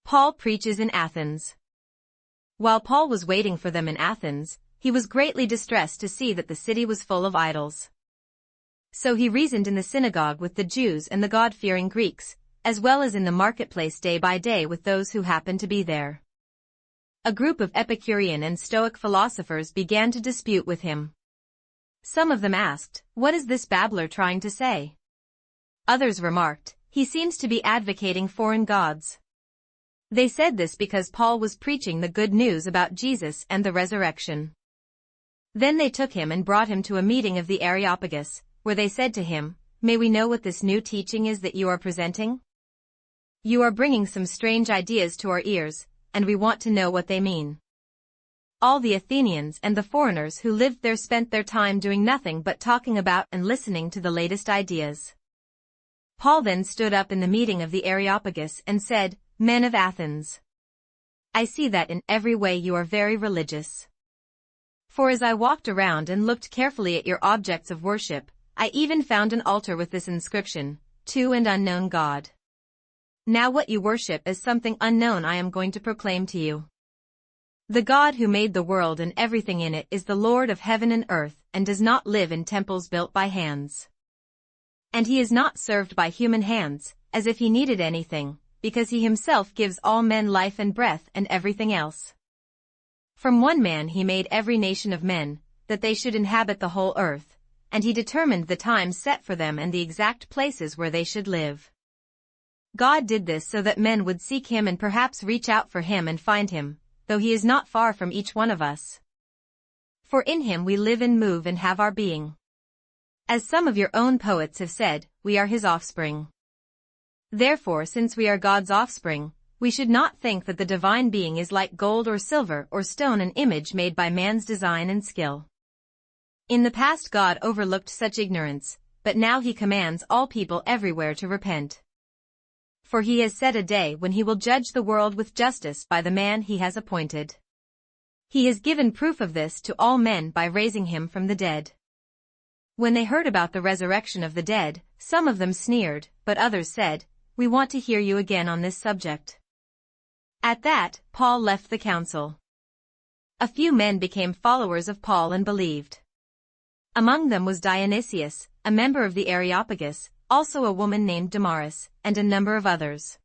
Paul preaches in Athens. While Paul was waiting for them in Athens, he was greatly distressed to see that the city was full of idols. So he reasoned in the synagogue with the Jews and the God-fearing Greeks, as well as in the marketplace day by day with those who happened to be there. A group of Epicurean and Stoic philosophers began to dispute with him. Some of them asked, "What is this babbler trying to say?" Others remarked, "He seems to be advocating foreign gods." They said this because Paul was preaching the good news about Jesus and the resurrection. Then they took him and brought him to a meeting of the Areopagus, where they said to him, "May we know what this new teaching is that you are presenting? You are bringing some strange ideas to our ears, and we want to know what they mean." All the Athenians and the foreigners who lived there spent their time doing nothing but talking about and listening to the latest ideas. Paul then stood up in the meeting of the Areopagus and said, "Men of Athens, I see that in every way you are very religious. For as I walked around and looked carefully at your objects of worship, I even found an altar with this inscription, 'To and unknown God.' Now what you worship is something unknown I am going to proclaim to you. The God who made the world and everything in it is the Lord of heaven and earth and does not live in temples built by hands. And he is not served by human hands, as if he needed anything, because he himself gives all men life and breath and everything else. From one man he made every nation of men, that they should inhabit the whole earth, and he determined the times set for them and the exact places where they should live. God did this so that men would seek him and perhaps reach out for him and find him, though he is not far from each one of us. For in him we live and move and have our being. As some of your own poets have said, we are his offspring. Therefore, since we are God's offspring, we should not think that the divine being is like gold or silver or stone, an image made by man's design and skill. In the past God overlooked such ignorance, but now he commands all people everywhere to repent. For he has set a day when he will judge the world with justice by the man he has appointed. He has given proof of this to all men by raising him from the dead. When they heard about the resurrection of the dead, some of them sneered, but others said, "We want to hear you again on this subject." At that, Paul left the council. A few men became followers of Paul and believed. Among them was Dionysius, a member of the Areopagus, also a woman named Damaris, and a number of others.